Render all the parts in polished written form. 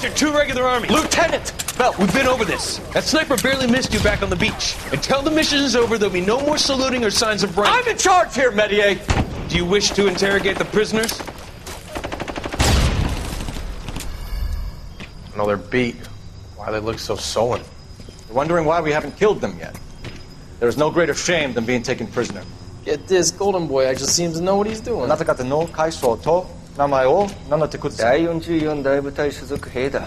captured 2 regular army. Lieutenant! Phelps! We've been over this. That sniper barely missed you back on the beach. Until the mission is over, there'll be no more saluting or signs of rank. I'm in charge here, Medier! Do you wish to interrogate the prisoners? No, they're beat. Why they look so sullen? You're wondering why we haven't killed them yet. There is no greater shame than being taken prisoner. Get this, Golden Boy actually seems to know what he's doing. なぜかとの階層と名前を名乗ってください。第44大部隊所属兵だ。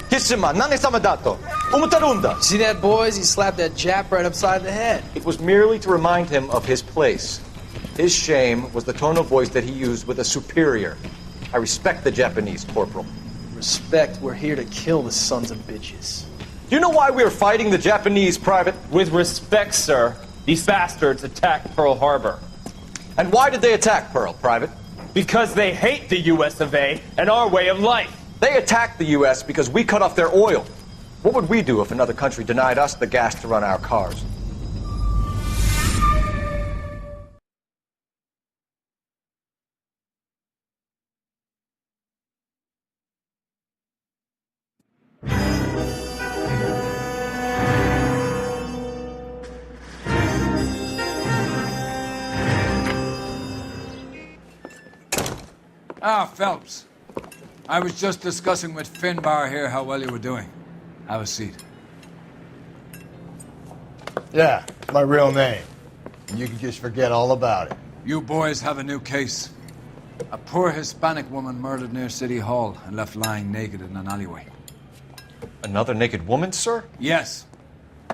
キッシュマン、何様だと思ってるんだ。 See that, boys? He slapped that Jap right upside the head. It was merely to remind him of his place. His shame was the tone of voice that he used with a superior. I respect the Japanese, Corporal. Respect, we're here to kill the sons of bitches. Do you know why we are fighting the Japanese, Private? With respect, sir, these bastards attacked Pearl Harbor. And why did they attack Pearl, Private? Because they hate the US of A and our way of life. They attacked the U.S. because we cut off their oil. What would we do if another country denied us the gas to run our cars? Ah, Phelps. I was just discussing with Finbar here how well you were doing. Have a seat. Yeah, it's my real name. And you can just forget all about it. You boys have a new case. A poor Hispanic woman murdered near City Hall and left lying naked in an alleyway. Another naked woman, sir? Yes.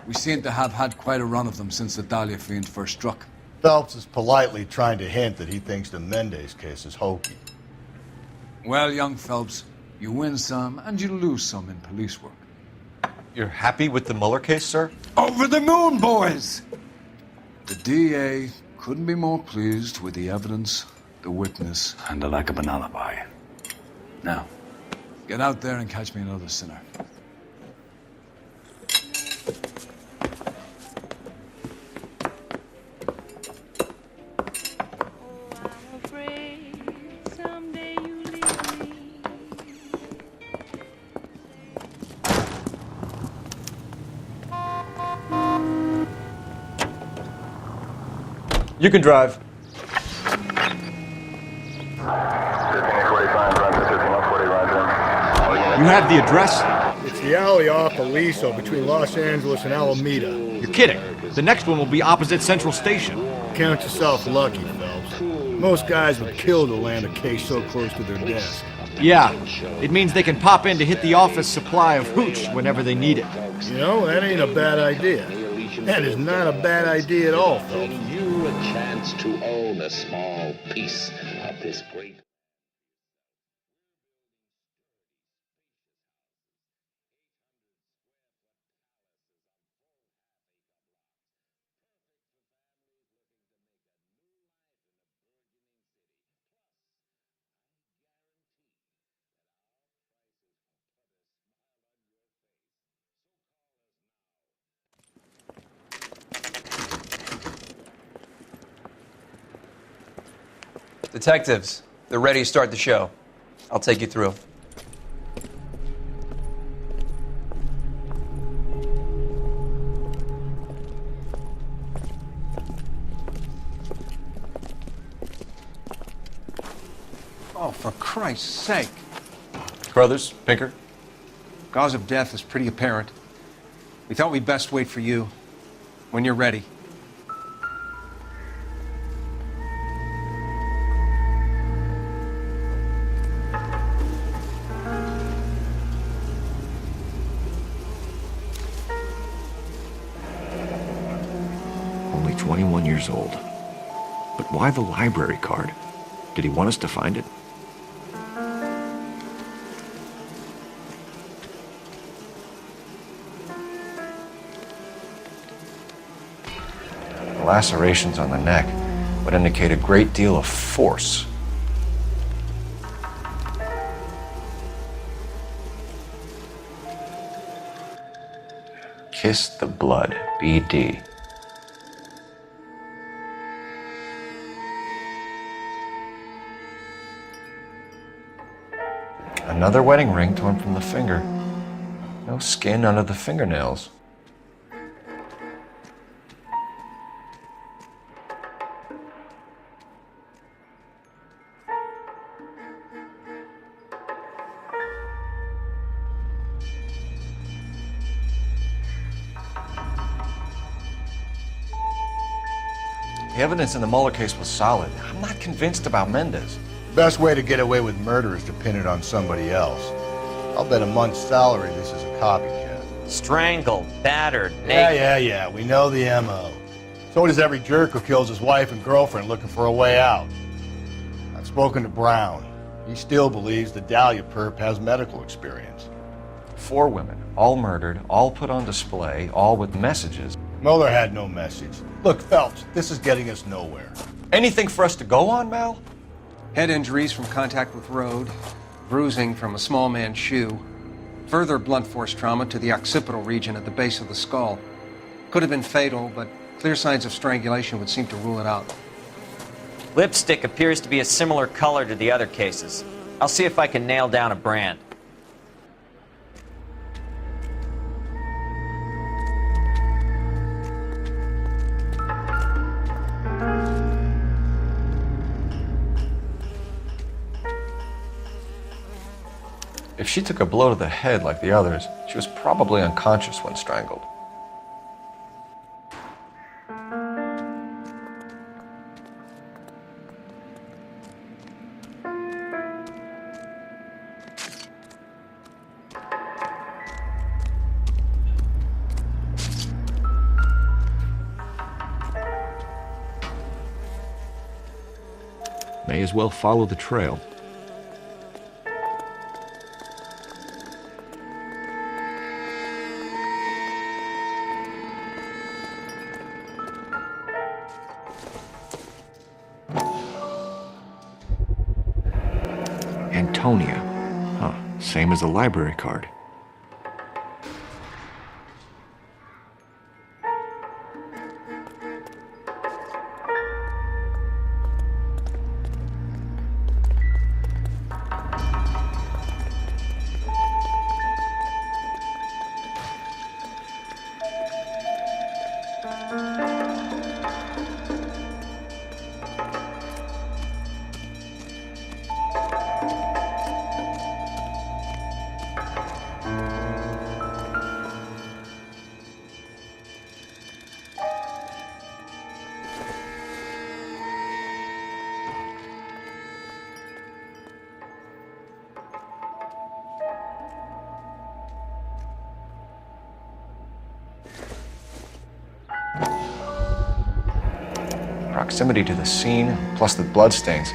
We seem to have had quite a run of them since the Dahlia fiend first struck. Phelps is politely trying to hint that he thinks the Mendez case is hokey. Well, young Phelps, you win some and you lose some in police work. You're happy with the Mueller case, sir? Over the moon, boys! The DA couldn't be more pleased with the evidence, the witness, and the lack of an alibi. Now, get out there and catch me another sinner. You can drive. You have the address? It's the alley off Aliso between Los Angeles and Alameda. You're kidding. The next one will be opposite Central Station. Count yourself lucky, Phelps. Most guys would kill to land a case so close to their desk. Yeah, it means they can pop in to hit the office supply of hooch whenever they need it. You know, that ain't a bad idea. That is not a bad idea at all, Phelps. You a chance to own a small piece of this great. Detectives, they're ready to start the show. I'll take you through. Oh, for Christ's sake. Brothers, Pinker. Cause of death is pretty apparent. We thought we'd best wait for you. When you're ready. Only 21 years old. But why the library card? Did he want us to find it? The lacerations on the neck would indicate a great deal of force. Kiss the blood, BD. Another wedding ring torn from the finger. No skin under the fingernails. The evidence in the Mueller case was solid. I'm not convinced about Mendez. The best way to get away with murder is to pin it on somebody else. I'll bet a month's salary this is a copycat. Strangled, battered, naked. Yeah. We know the M.O. So does every jerk who kills his wife and girlfriend looking for a way out. I've spoken to Brown. He still believes the Dahlia perp has medical experience. 4 women, all murdered, all put on display, all with messages. Mueller had no message. Look, Phelps, this is getting us nowhere. Anything for us to go on, Mal? Head injuries from contact with road, bruising from a small man's shoe, further blunt force trauma to the occipital region at the base of the skull. Could have been fatal, but clear signs of strangulation would seem to rule it out. Lipstick appears to be a similar color to the other cases. I'll see if I can nail down a brand. If she took a blow to the head like the others, she was probably unconscious when strangled. May as well follow the trail. Antonia. Huh, same as the library card. Proximity to the scene, plus the bloodstains.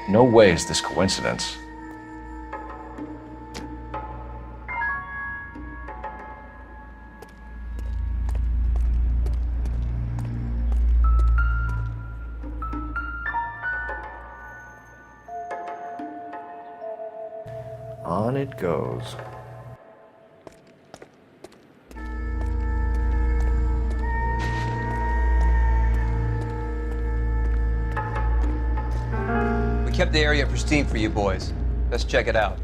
No way is this coincidence. On it goes. Kept the area pristine for you boys. Let's check it out.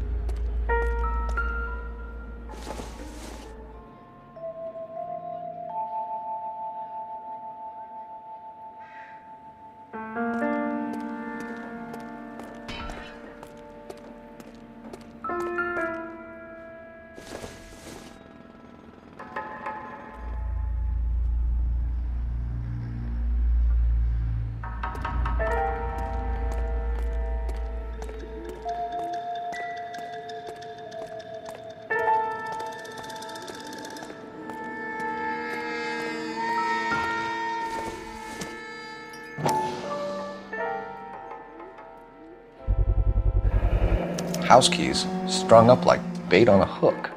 House keys strung up like bait on a hook.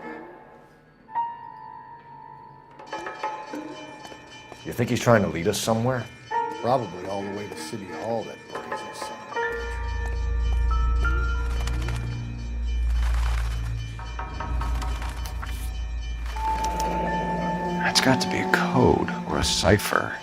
You think he's trying to lead us somewhere? Probably all the way to City Hall, that brazen son of a bitch. That's got to be a code or a cipher.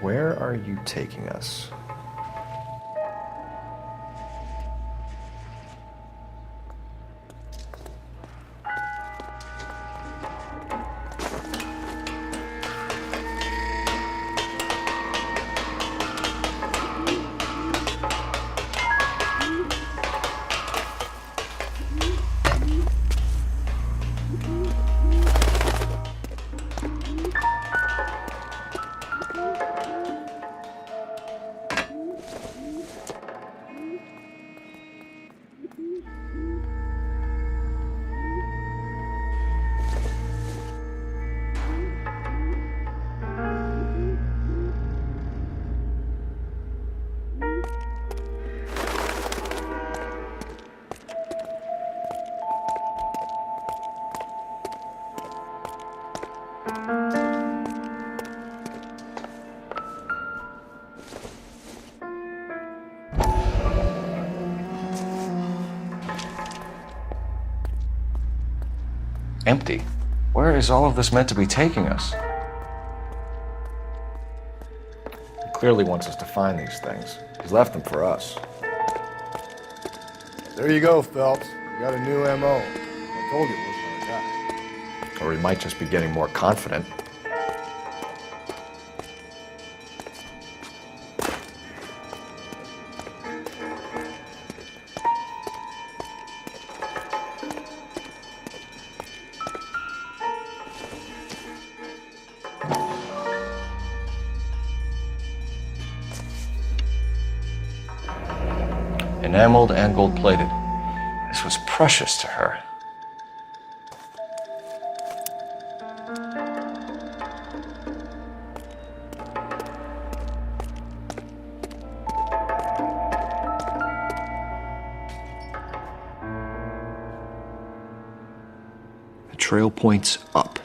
Where are you taking us? Empty. Where is all of this meant to be taking us? He clearly wants us to find these things. He's left them for us. There you go, Phelps. You got a new MO. I told you it wasn't our guy. Or he might just be getting more confident. Enameled and gold-plated. This was precious to her. The trail points up.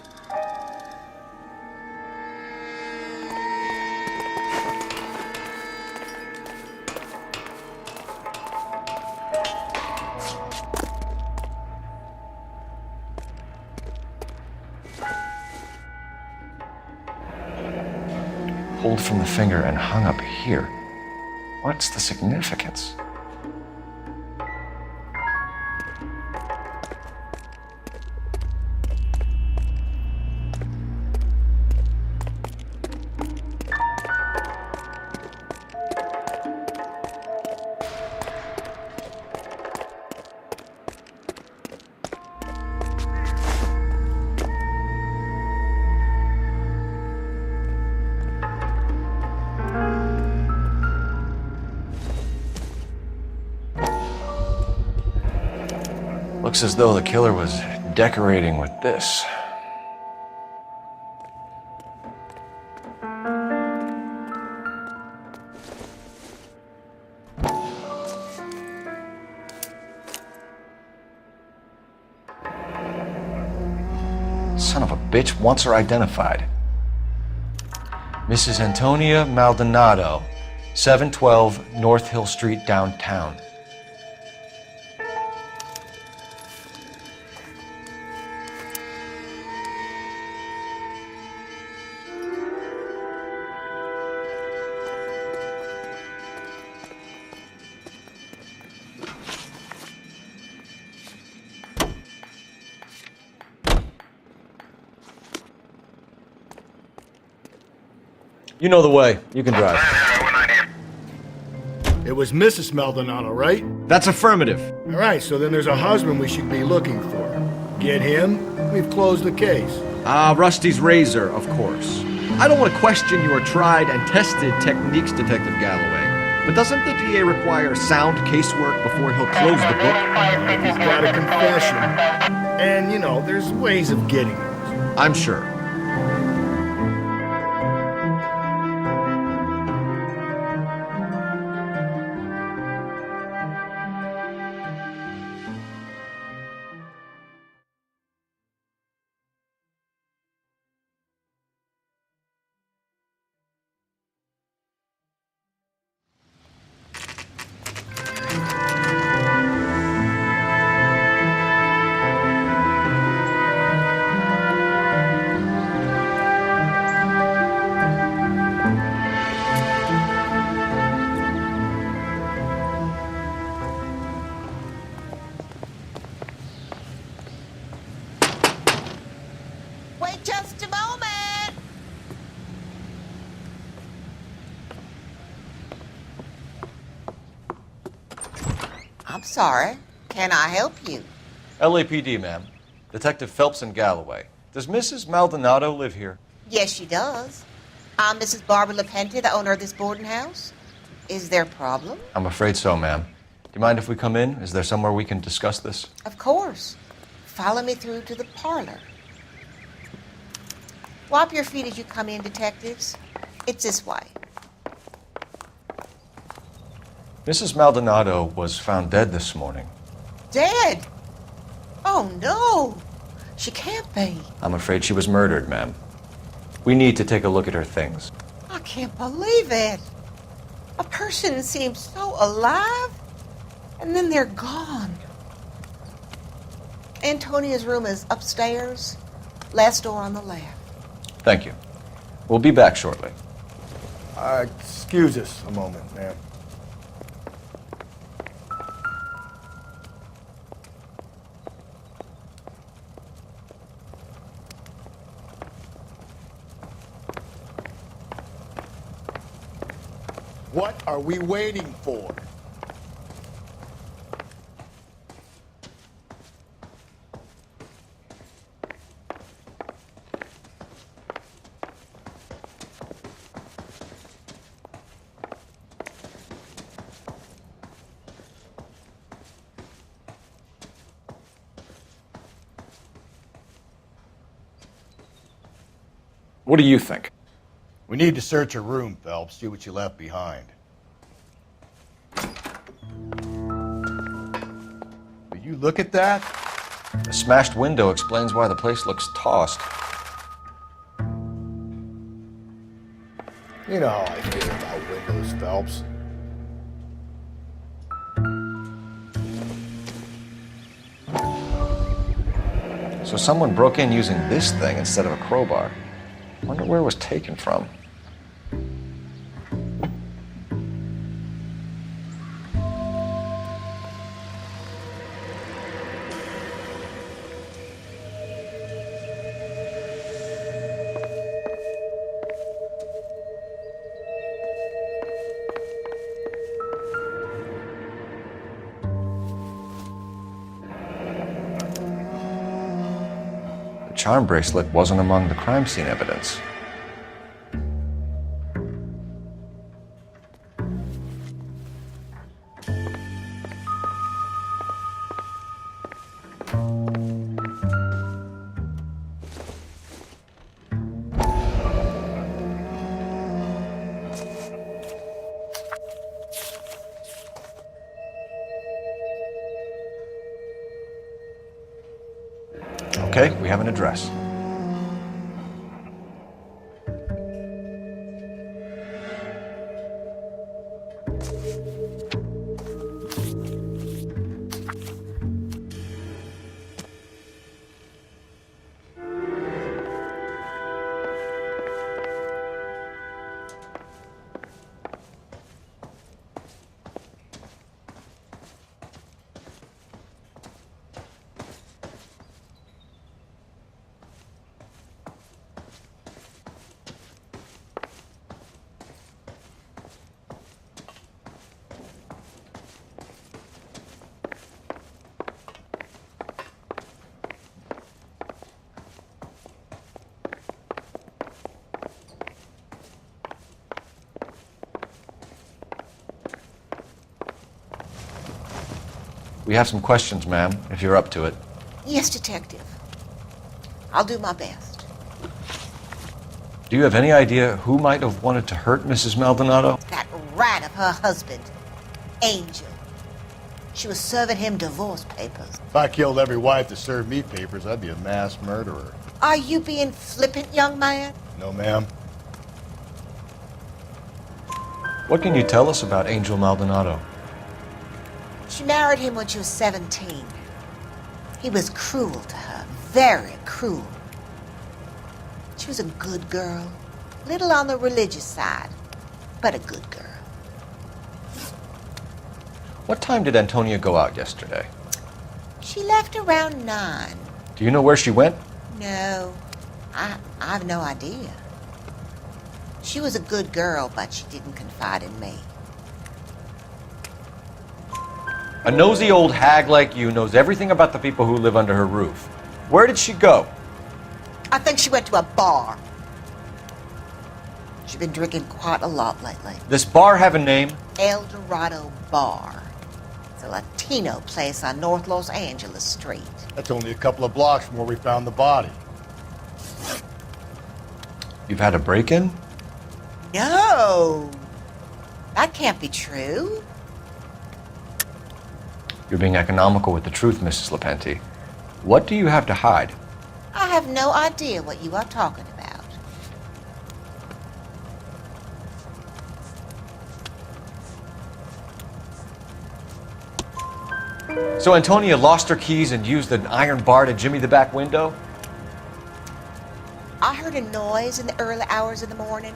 Pulled from the finger and hung up here. What's the significance? Looks as though the killer was decorating with this. Son of a bitch wants her identified. Mrs. Antonia Maldonado, 712 North Hill Street, downtown. You know the way. You can drive. It was Mrs. Maldonado, right? That's affirmative. All right, so then there's a husband we should be looking for. Get him, we've closed the case. Rusty's razor, of course. I don't want to question your tried and tested techniques, Detective Galloway. But doesn't the DA require sound casework before he'll close the book? He's got a confession. And, you know, there's ways of getting it. I'm sure. Just a moment. I'm sorry. Can I help you? LAPD, ma'am. Detective Phelps in Galloway. Does Mrs. Maldonado live here? Yes, she does. I'm Mrs. Barbara LaPenta, the owner of this boarding house. Is there a problem? I'm afraid so, ma'am. Do you mind if we come in? Is there somewhere we can discuss this? Of course. Follow me through to the parlor. Wipe your feet as you come in, detectives. It's this way. Mrs. Maldonado was found dead this morning. Dead? Oh, no. She can't be. I'm afraid she was murdered, ma'am. We need to take a look at her things. I can't believe it. A person seems so alive, and then they're gone. Antonia's room is upstairs, last door on the left. Thank you. We'll be back shortly. Excuse us a moment, ma'am. What are we waiting for? What do you think? We need to search her room, Phelps, see what she left behind. Will you look at that? The smashed window explains why the place looks tossed. You know how I feel about windows, Phelps. So someone broke in using this thing instead of a crowbar. Wonder where it was taken from. The charm bracelet wasn't among the crime scene evidence. Okay, we have an address. We have some questions, ma'am, if you're up to it. Yes, detective. I'll do my best. Do you have any idea who might have wanted to hurt Mrs. Maldonado? That rat of her husband, Angel. She was serving him divorce papers. If I killed every wife to serve me papers, I'd be a mass murderer. Are you being flippant, young man? No, ma'am. What can you tell us about Angel Maldonado? She married him when she was 17. He was cruel to her, very cruel. She was a good girl, little on the religious side, but a good girl. What time did Antonia go out yesterday? She left around 9. Do you know where she went? No, I've no idea. She was a good girl, but she didn't confide in me. A nosy old hag like you knows everything about the people who live under her roof. Where did she go? I think she went to a bar. She's been drinking quite a lot lately. This bar have a name? El Dorado Bar. It's a Latino place on North Los Angeles Street. That's only a couple of blocks from where we found the body. You've had a break-in? No! That can't be true. You're being economical with the truth, Mrs. Lepenti. What do you have to hide? I have no idea what you are talking about. So Antonia lost her keys and used an iron bar to jimmy the back window? I heard a noise in the early hours of the morning.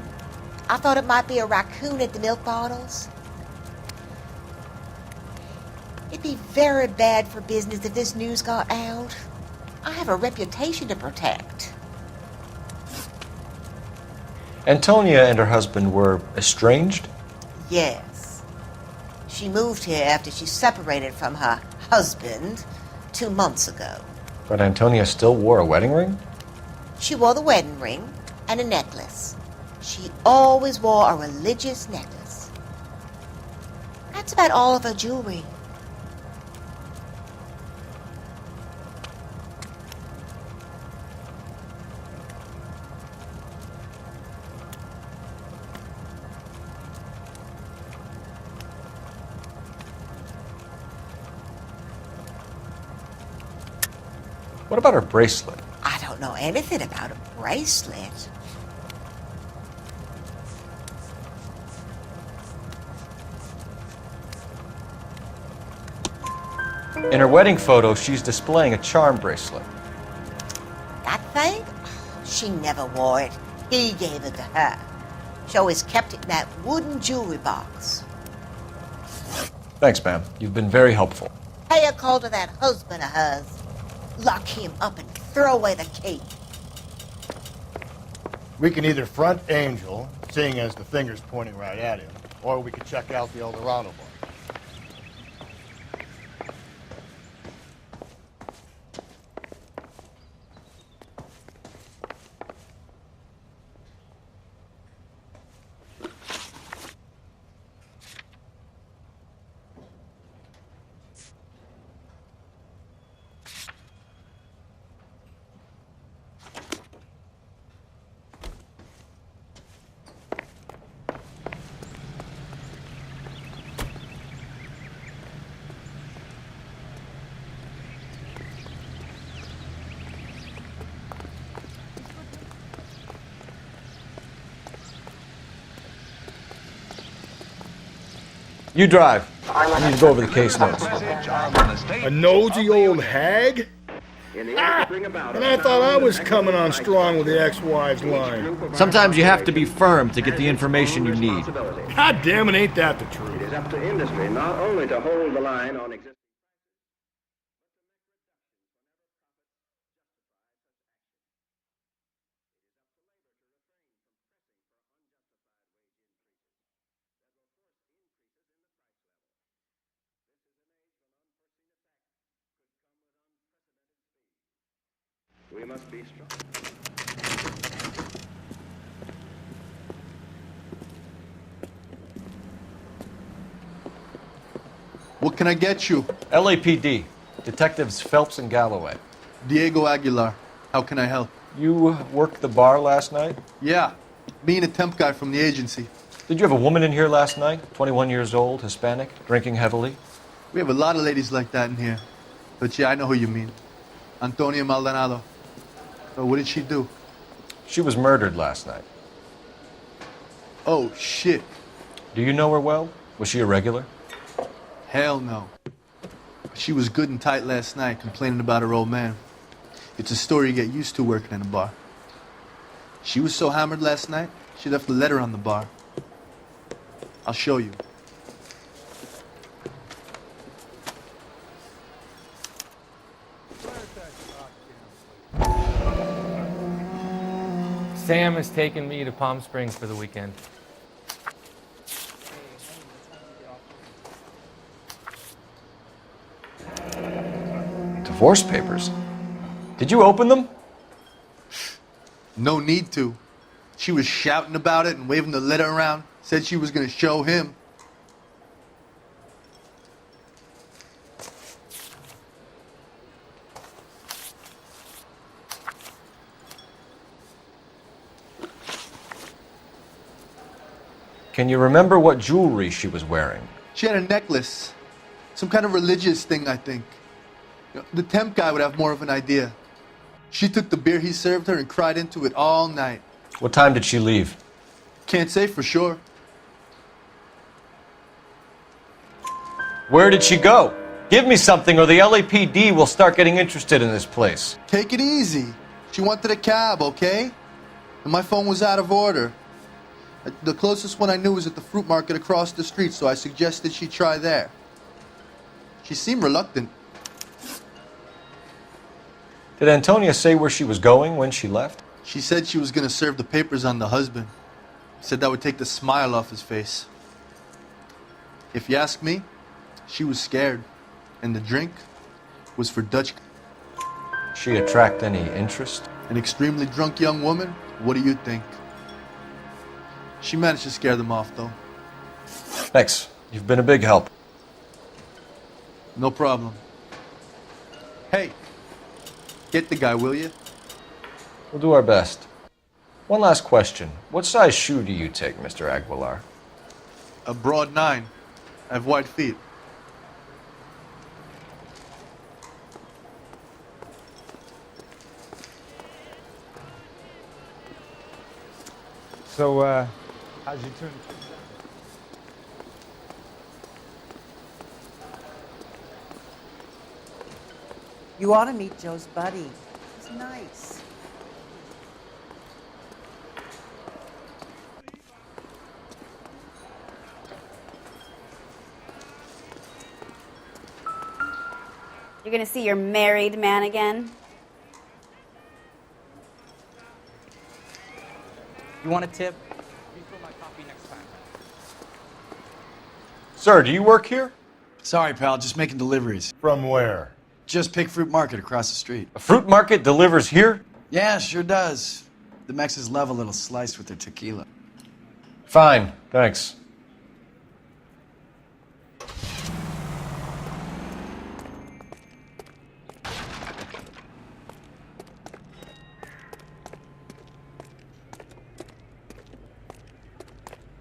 I thought it might be a raccoon at the milk bottles. It'd be very bad for business if this news got out. I have a reputation to protect. Antonia and her husband were estranged? Yes. She moved here after she separated from her husband 2 months ago. But Antonia still wore a wedding ring? She wore the wedding ring and a necklace. She always wore a religious necklace. That's about all of her jewelry. What about her bracelet? I don't know anything about a bracelet. In her wedding photo, she's displaying a charm bracelet. That thing? She never wore it. He gave it to her. She always kept it in that wooden jewelry box. Thanks, ma'am. You've been very helpful. Pay a call to that husband of hers. Lock him up and throw away the key. We can either front Angel, seeing as the finger's pointing right at him, or we could check out the El Dorado bar. You drive. I need to go over the case notes. A nosy old hag? And I thought I was coming on strong with the ex-wives line. Sometimes you have to be firm to get the information you need. God damn it, ain't that the truth? It is up to industry not only to hold the line on existing. We must be strong. What can I get you? LAPD. Detectives Phelps and Galloway. Diego Aguilar. How can I help? You worked the bar last night? Yeah. Me and a temp guy from the agency. Did you have a woman in here last night? 21 years old, Hispanic, drinking heavily? We have a lot of ladies like that in here. But yeah, I know who you mean. Antonia Maldonado. So what did she do? She was murdered last night. Oh, shit. Do you know her well? Was she a regular? Hell no. She was good and tight last night, complaining about her old man. It's a story you get used to working in a bar. She was so hammered last night, she left a letter on the bar. I'll show you. Sam has taken me to Palm Springs for the weekend. Divorce papers? Did you open them? No need to. She was shouting about it and waving the letter around. Said she was going to show him. Can you remember what jewelry she was wearing? She had a necklace. Some kind of religious thing, I think. The temp guy would have more of an idea. She took the beer he served her and cried into it all night. What time did she leave? Can't say for sure. Where did she go? Give me something or the LAPD will start getting interested in this place. Take it easy. She wanted a cab, okay? And my phone was out of order. The closest one I knew was at the fruit market across the street, so I suggested she try there. She seemed reluctant. Did Antonia say where she was going when she left? She said she was going to serve the papers on the husband. Said that would take the smile off his face. If you ask me, she was scared. And the drink was for Dutch. She attract any interest? An extremely drunk young woman? What do you think? She managed to scare them off, though. Thanks. You've been a big help. No problem. Hey, get the guy, will you? We'll do our best. One last question. What size shoe do you take, Mr. Aguilar? A broad 9. I have wide feet. So, how's your turn? You ought to meet Joe's buddy. He's nice. You're gonna see your married man again? You want a tip? Refill my coffee next time. Sir, do you work here? Sorry, pal, just making deliveries. From where? Just Pig Fruit Market across the street. A fruit market delivers here? Yeah, sure does. The Mexes love a little slice with their tequila. Fine, thanks.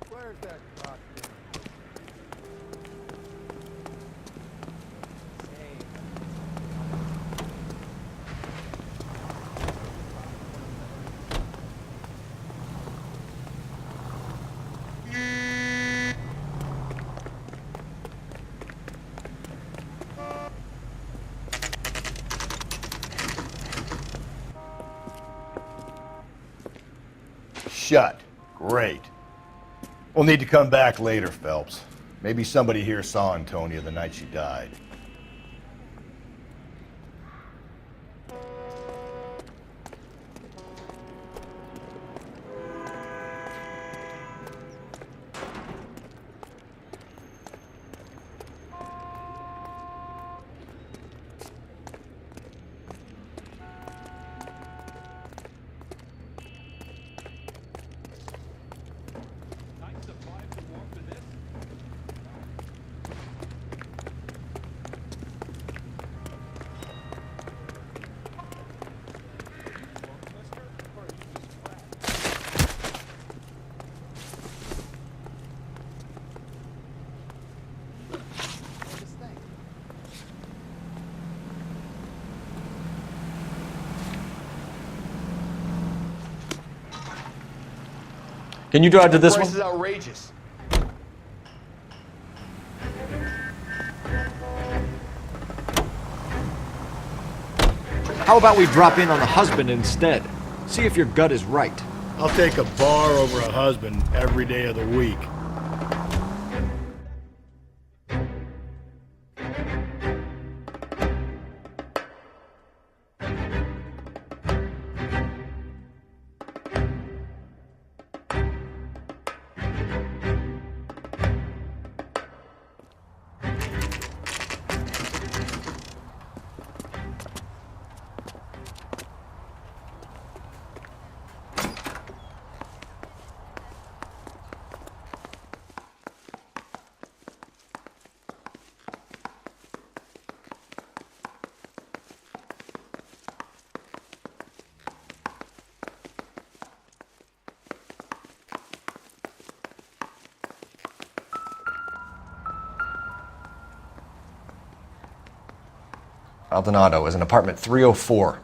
Where's that costume? Shut. Great. We'll need to come back later, Phelps. Maybe somebody here saw Antonia the night she died. Can you drive to this This one? is outrageous. How about we drop in on the husband instead? See if your gut is right. I'll take a bar over a husband every day of the week. Maldonado is in apartment 304.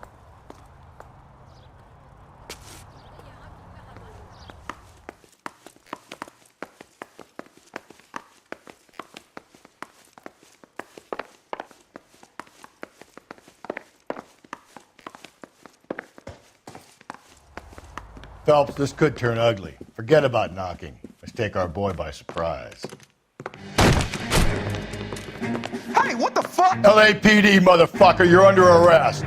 Phelps, this could turn ugly. Forget about knocking. Let's take our boy by surprise. Hey, what the fuck? LAPD, motherfucker, you're under arrest.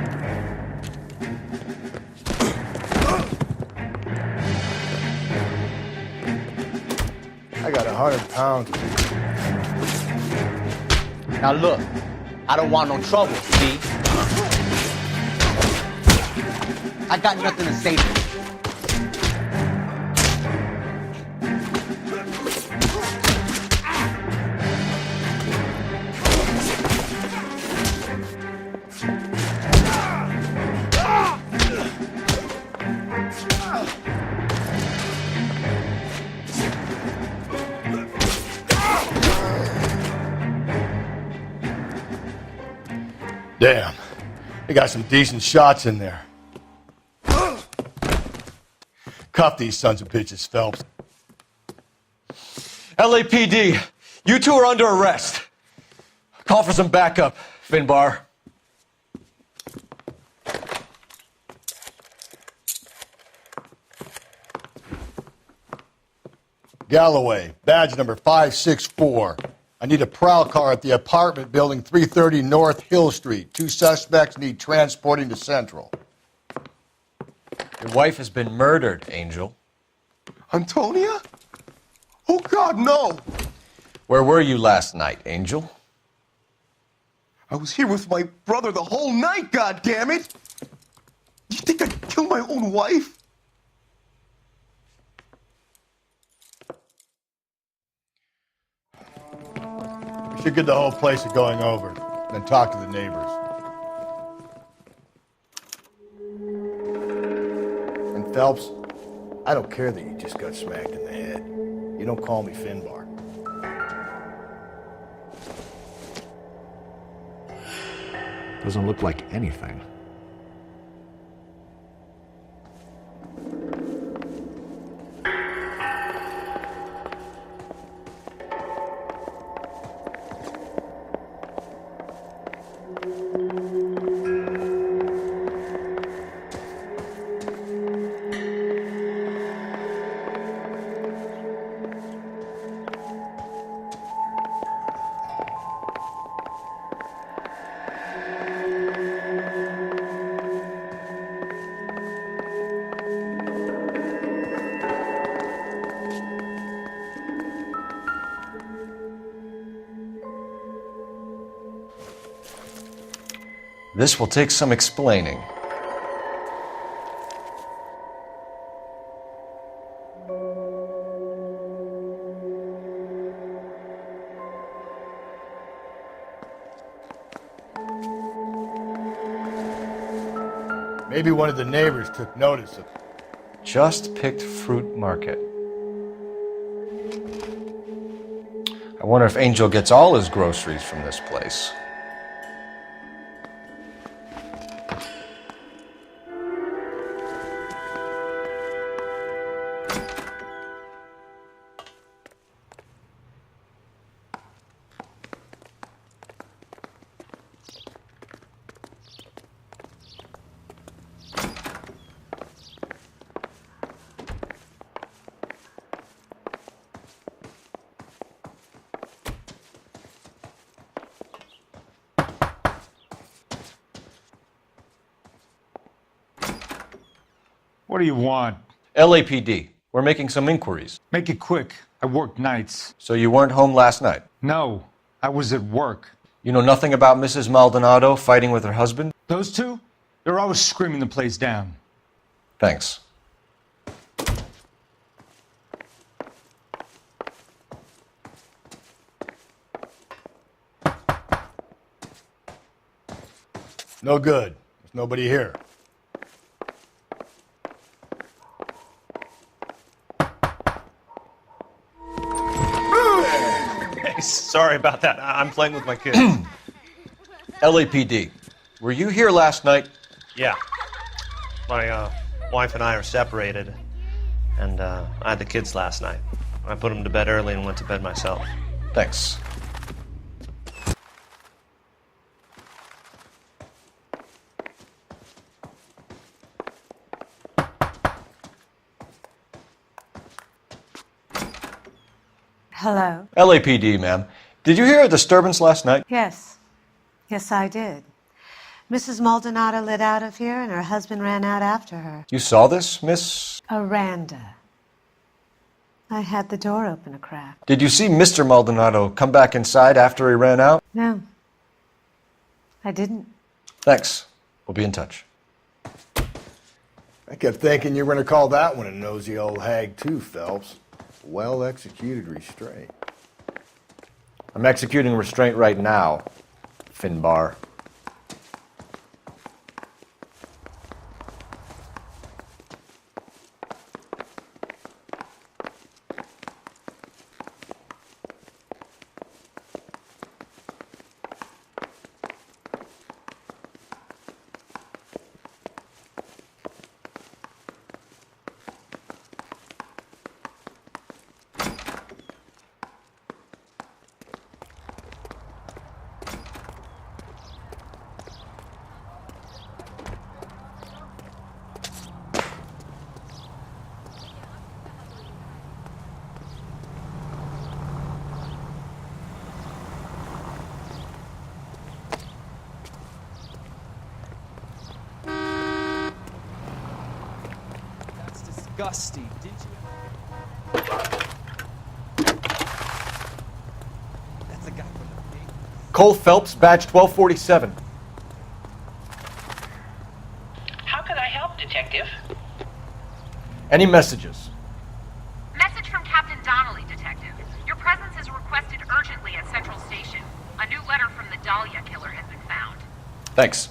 I got 100 pounds. Now look, I don't want no trouble, see? I got nothing to say to you. Damn, they got some decent shots in there. Cuff these sons of bitches, Phelps. LAPD, you two are under arrest. Call for some backup, Finbar. Galloway, badge number 564. I need a prowl car at the apartment building 330 North Hill Street. 2 suspects need transporting to Central. Your wife has been murdered, Angel. Antonia? Oh, God, no! Where were you last night, Angel? I was here with my brother the whole night, goddammit! You think I'd kill my own wife? We should get the whole place going over, then talk to the neighbors. And Phelps, I don't care that you just got smacked in the head. You don't call me Finbar. Doesn't look like anything. This will take some explaining. Maybe one of the neighbors took notice of it. Just picked fruit market. I wonder if Angel gets all his groceries from this place. What do you want? LAPD. We're making some inquiries. Make it quick. I work nights. So you weren't home last night? No, I was at work. You know nothing about Mrs. Maldonado fighting with her husband? Those two? They're always screaming the place down. Thanks. No good. There's nobody here. Sorry about that. I'm playing with my kids. LAPD. Were you here last night? Yeah. My wife and I are separated, and I had the kids last night. I put them to bed early and went to bed myself. Thanks. Hello? LAPD, ma'am. Did you hear a disturbance last night? Yes. Yes, I did. Mrs. Maldonado lit out of here, and her husband ran out after her. You saw this, Miss? Aranda. I had the door open a crack. Did you see Mr. Maldonado come back inside after he ran out? No. I didn't. Thanks. We'll be in touch. I kept thinking you were going to call that one a nosy old hag too, Phelps. Well-executed restraint. I'm executing restraint right now, Finbar. Disgusting, didn't you? That's the guy from the pig. Cole Phelps, badge 1247. How can I help, Detective? Any messages? Message from Captain Donnelly, Detective. Your presence is requested urgently at Central Station. A new letter from the Dahlia killer has been found. Thanks.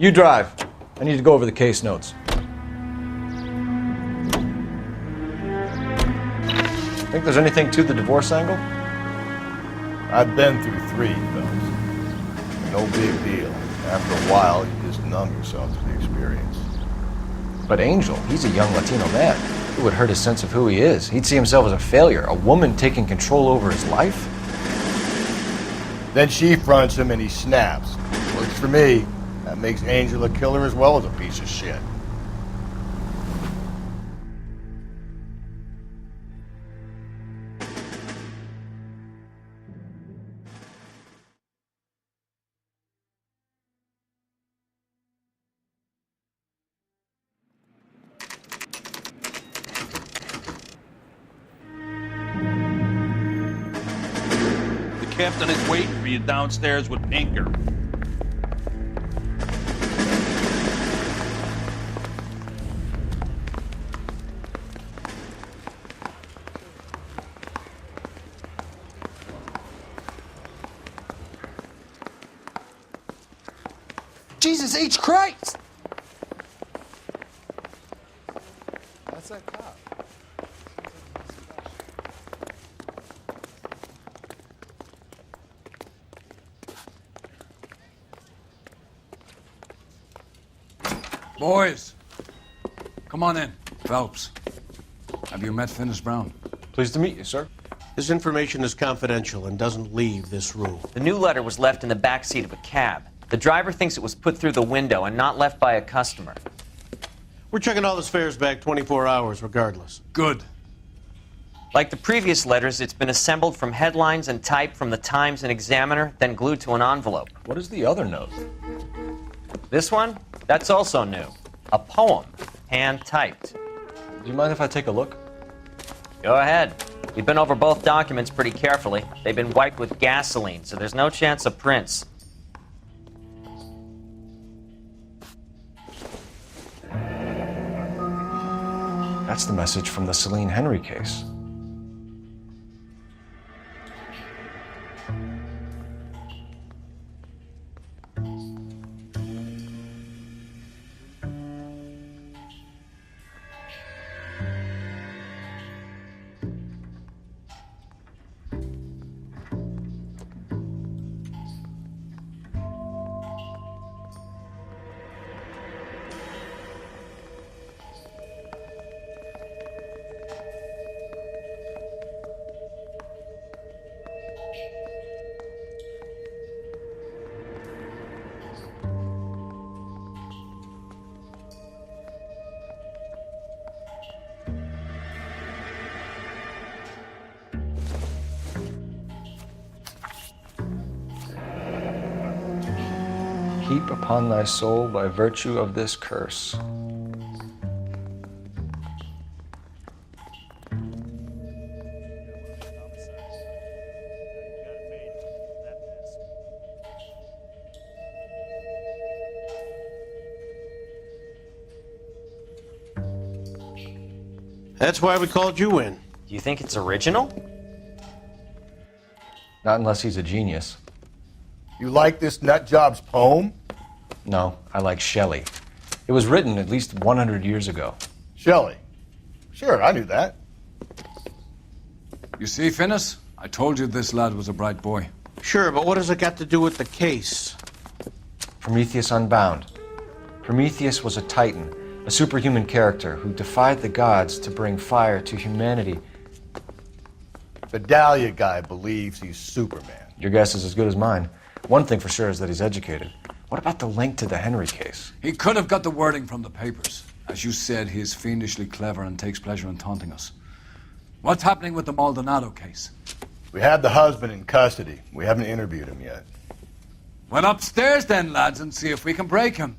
You drive. I need to go over the case notes. Think there's anything to the divorce angle? I've been through 3, Phelps. No big deal. After a while, you just numb yourself to the experience. But Angel, he's a young Latino man. It would hurt his sense of who he is. He'd see himself as a failure, a woman taking control over his life. Then she fronts him and he snaps. Works for me. That makes Angel a killer as well as a piece of shit. The captain is waiting for you downstairs with Pinker. Jesus H. Christ! That's that cop. Boys, come on in. Phelps, have you met Finis Brown? Pleased to meet you, sir. This information is confidential and doesn't leave this room. The new letter was left in the back seat of a cab. The driver thinks it was put through the window and not left by a customer. We're checking all this fares back 24 hours regardless. Good. Like the previous letters, it's been assembled from headlines and typed from the Times and Examiner, then glued to an envelope. What is the other note? This one? That's also new. A poem, hand-typed. Do you mind if I take a look? Go ahead. We've been over both documents pretty carefully. They've been wiped with gasoline, so there's no chance of prints. That's the message from the Celine Henry case. Heap upon thy soul by virtue of this curse. That's why we called you in. Do you think it's original? Not unless he's a genius. You like this nutjob's poem? No, I like Shelley. It was written at least 100 years ago. Shelley? Sure, I knew that. You see, Finnis? I told you this lad was a bright boy. Sure, but what has it got to do with the case? Prometheus Unbound. Prometheus was a titan, a superhuman character who defied the gods to bring fire to humanity. The Dahlia guy believes he's Superman. Your guess is as good as mine. One thing for sure is that he's educated. What about the link to the Henry case? He could have got the wording from the papers. As you said, he is fiendishly clever and takes pleasure in taunting us. What's happening with the Maldonado case? We had the husband in custody. We haven't interviewed him yet. Well, upstairs then, lads, and see if we can break him.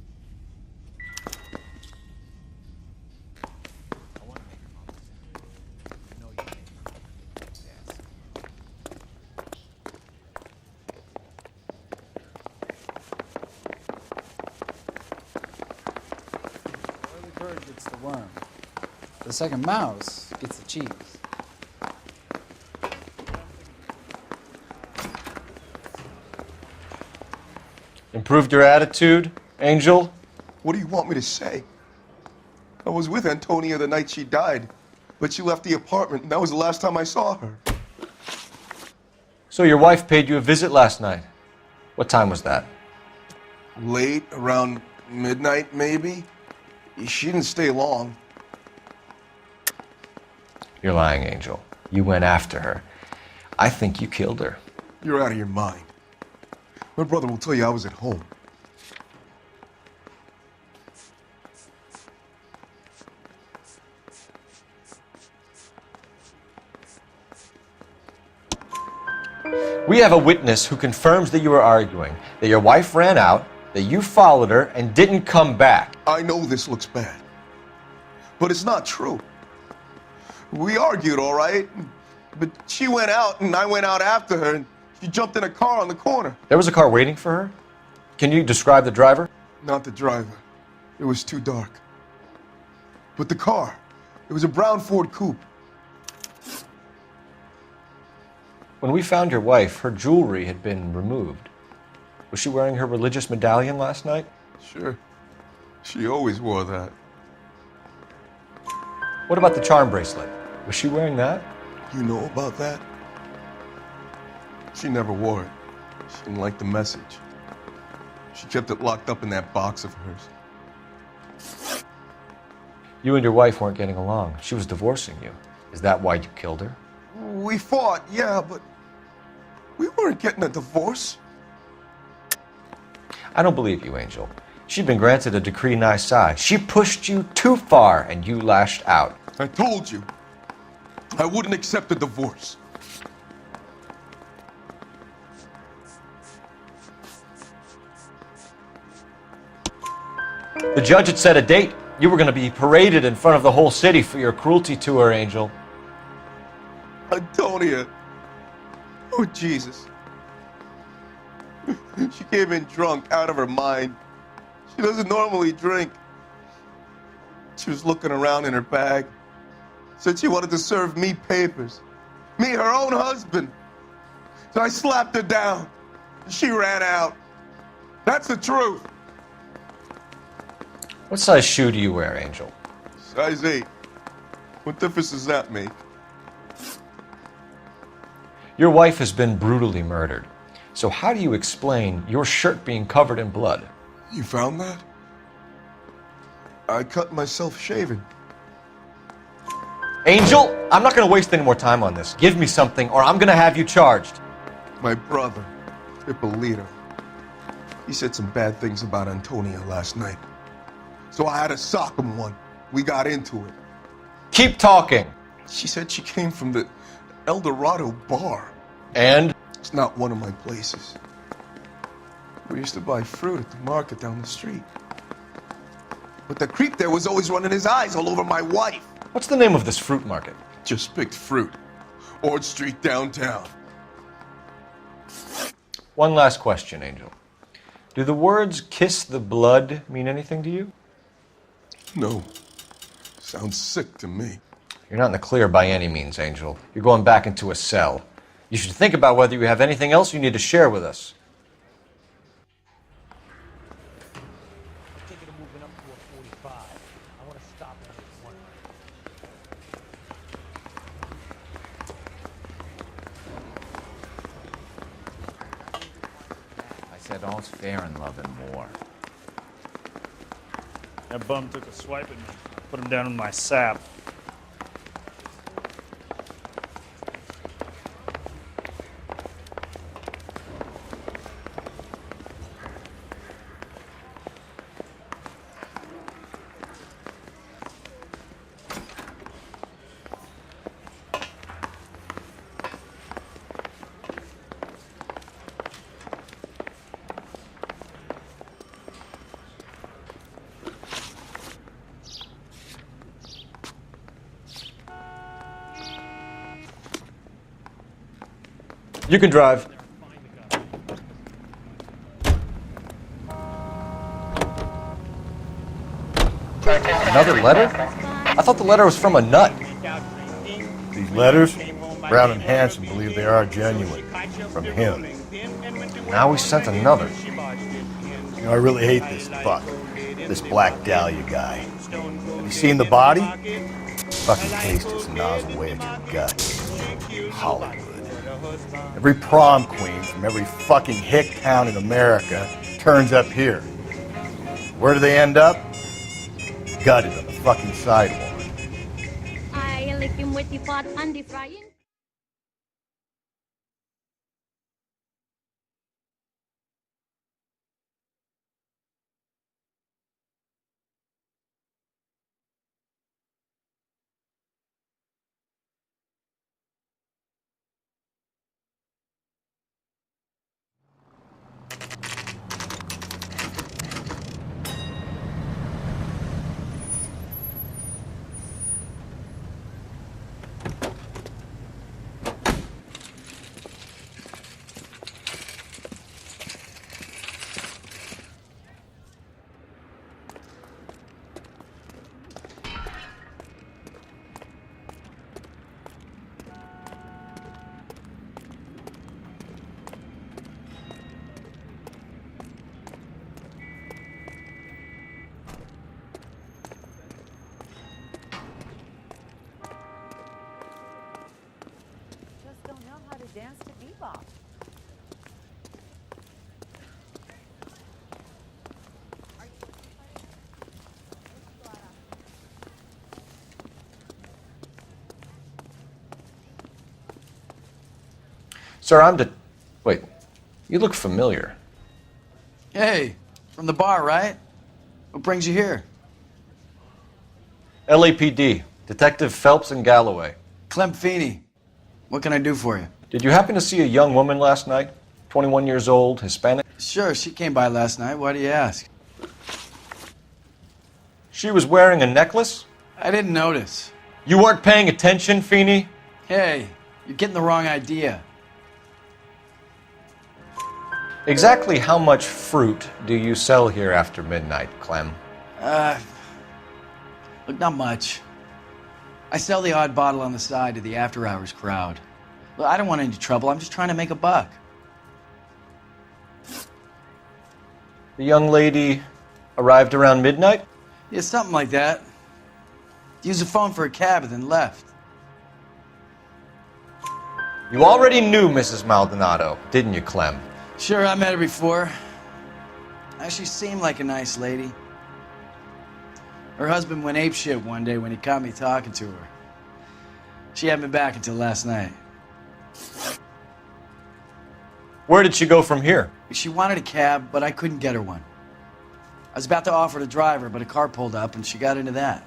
The second mouse gets the cheese. Improved your attitude, Angel? What do you want me to say? I was with Antonia the night she died, but she left the apartment, and that was the last time I saw her. So your wife paid you a visit last night. What time was that? Late, around midnight, maybe? She didn't stay long. You're lying, Angel. You went after her. I think you killed her. You're out of your mind. My brother will tell you I was at home. We have a witness who confirms that you were arguing, that your wife ran out, that you followed her and didn't come back. I know this looks bad, but it's not true. We argued, all right, but she went out and I went out after her and she jumped in a car on the corner. There was a car waiting for her? Can you describe the driver? Not the driver. It was too dark. But the car, it was a brown Ford coupe. When we found your wife, her jewelry had been removed. Was she wearing her religious medallion last night? Sure. She always wore that. What about the charm bracelet? Was she wearing that? You know about that? She never wore it. She didn't like the message. She kept it locked up in that box of hers. You and your wife weren't getting along. She was divorcing you. Is that why you killed her? We fought, yeah, but we weren't getting a divorce. I don't believe you, Angel. She'd been granted a decree nisi. She pushed you too far and you lashed out. I told you. I wouldn't accept a divorce. The judge had set a date. You were going to be paraded in front of the whole city for your cruelty to her, Angel. Antonia. Oh, Jesus. She came in drunk, out of her mind. She doesn't normally drink. She was looking around in her bag. Said she wanted to serve me papers. Me, her own husband. So I slapped her down. She ran out. That's the truth. What size shoe do you wear, Angel? Size 8. What difference does that make? Your wife has been brutally murdered. So how do you explain your shirt being covered in blood? You found that? I cut myself shaving. Angel, I'm not going to waste any more time on this. Give me something or I'm going to have you charged. My brother, Ippolito, he said some bad things about Antonia last night. So I had to sock him one. We got into it. Keep talking. She said she came from the El Dorado bar. And? It's not one of my places. We used to buy fruit at the market down the street. But the creep there was always running his eyes all over my wife. What's the name of this fruit market? Just picked fruit. Ord Street downtown. One last question, Angel. Do the words kiss the blood mean anything to you? No. Sounds sick to me. You're not in the clear by any means, Angel. You're going back into a cell. You should think about whether you have anything else you need to share with us. I said all's fair in love and war. That bum took a swipe at me. Put him down in my sap. You can drive. Another letter? I thought the letter was from a nut. These letters, Brown and Hanson believe they are genuine. From him. Now we sent another. You know, I really hate this fuck. This Black Dahlia guy. Have you seen the body? Fucking taste his nozzle way at your gut. Hollywood. Every prom queen from every fucking hick town in America turns up here. Where do they end up? Gutted on the fucking sidewalk. I like him with the pot and the frying. Dance to bebop. Sir, Wait, you look familiar. Hey, from the bar, right? What brings you here? LAPD, Detective Phelps and Galloway. Clem Feeney. What can I do for you? Did you happen to see a young woman last night? 21 years old, Hispanic? Sure, she came by last night. Why do you ask? She was wearing a necklace? I didn't notice. You weren't paying attention, Feeney? Hey, you're getting the wrong idea. Exactly how much fruit do you sell here after midnight, Clem? Look, not much. I sell the odd bottle on the side to the after-hours crowd. Look, I don't want any trouble. I'm just trying to make a buck. The young lady arrived around midnight? Yeah, something like that. Used the phone for a cab and then left. You already knew Mrs. Maldonado, didn't you, Clem? Sure, I met her before. She seemed like a nice lady. Her husband went apeshit one day when he caught me talking to her. She had me back until last night. Where did she go from here? She wanted a cab, but I couldn't get her one. I was about to offer to drive her, but a car pulled up and she got into that.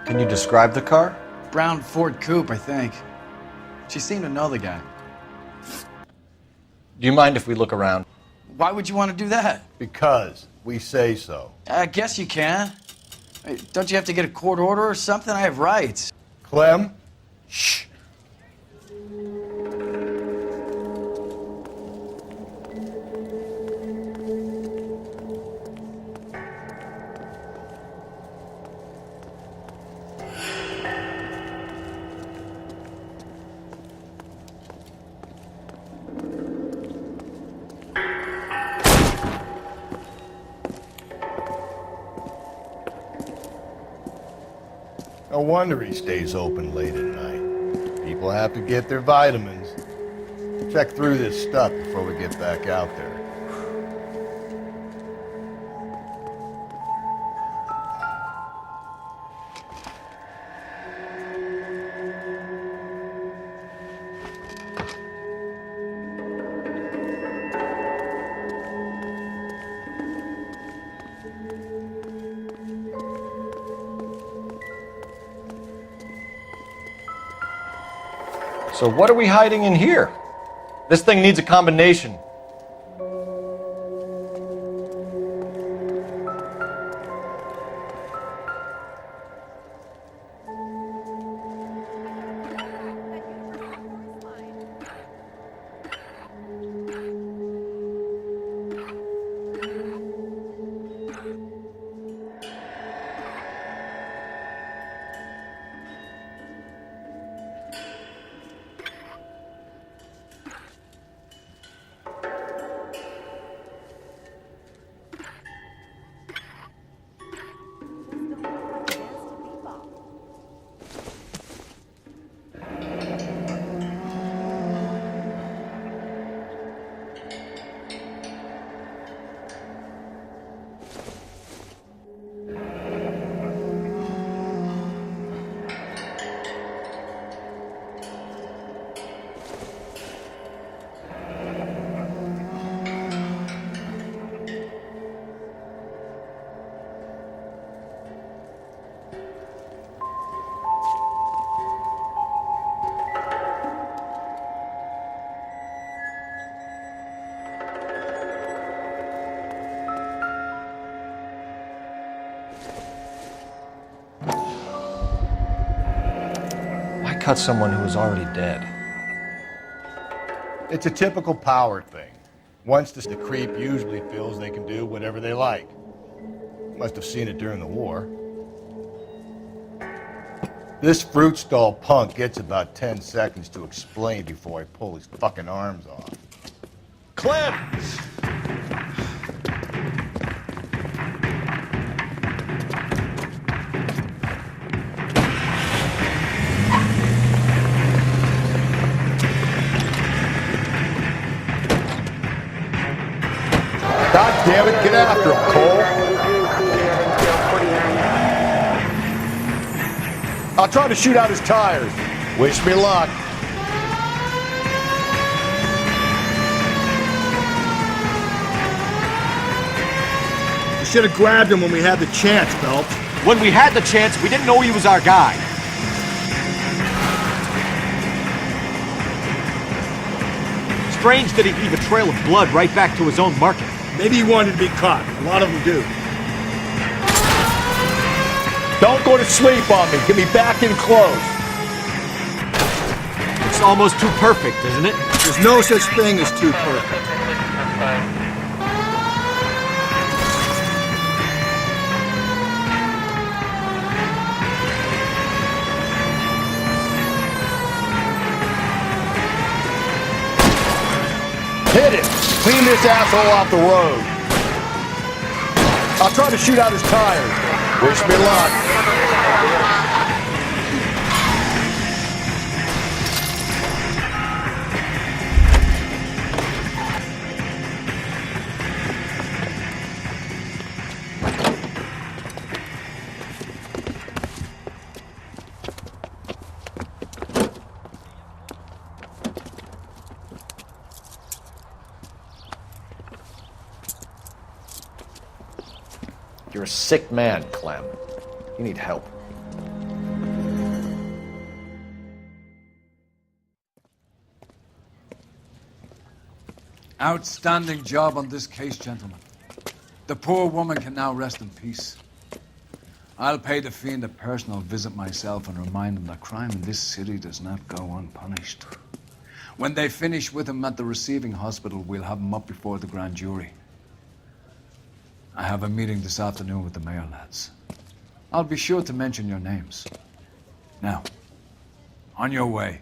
Can you describe the car? Brown Ford Coupe, I think. She seemed to know the guy. Do you mind if we look around? Why would you want to do that? Because we say so. I guess you can. Hey, don't you have to get a court order or something? I have rights. Clem? Shh. No wonder he stays open late at night. People have to get their vitamins. Check through this stuff before we get back out there. So what are we hiding in here? This thing needs a combination. Cut someone who was already dead. It's a typical power thing. Once the creep usually feels they can do whatever they like. Must have seen it during the war. This fruit stall punk gets about 10 seconds to explain before I pull his fucking arms off. Clem! God damn it, get after him, Cole. I'll try to shoot out his tires. Wish me luck. You should have grabbed him when we had the chance, Phelps. When we had the chance, we didn't know he was our guy. Strange that he'd leave a trail of blood right back to his own market. Maybe he wanted to be caught. A lot of them do. Don't go to sleep on me. Get me back in close. It's almost too perfect, isn't it? There's no such thing as too perfect. beam this asshole off the road. I'll try to shoot out his tires. Wish me luck. You're a sick man, Clem. You need help. Outstanding job on this case, gentlemen. The poor woman can now rest in peace. I'll pay the fiend a personal visit myself and remind him that crime in this city does not go unpunished. When they finish with him at the receiving hospital, we'll have him up before the grand jury. I have a meeting this afternoon with the mayor lads. I'll be sure to mention your names. Now, on your way.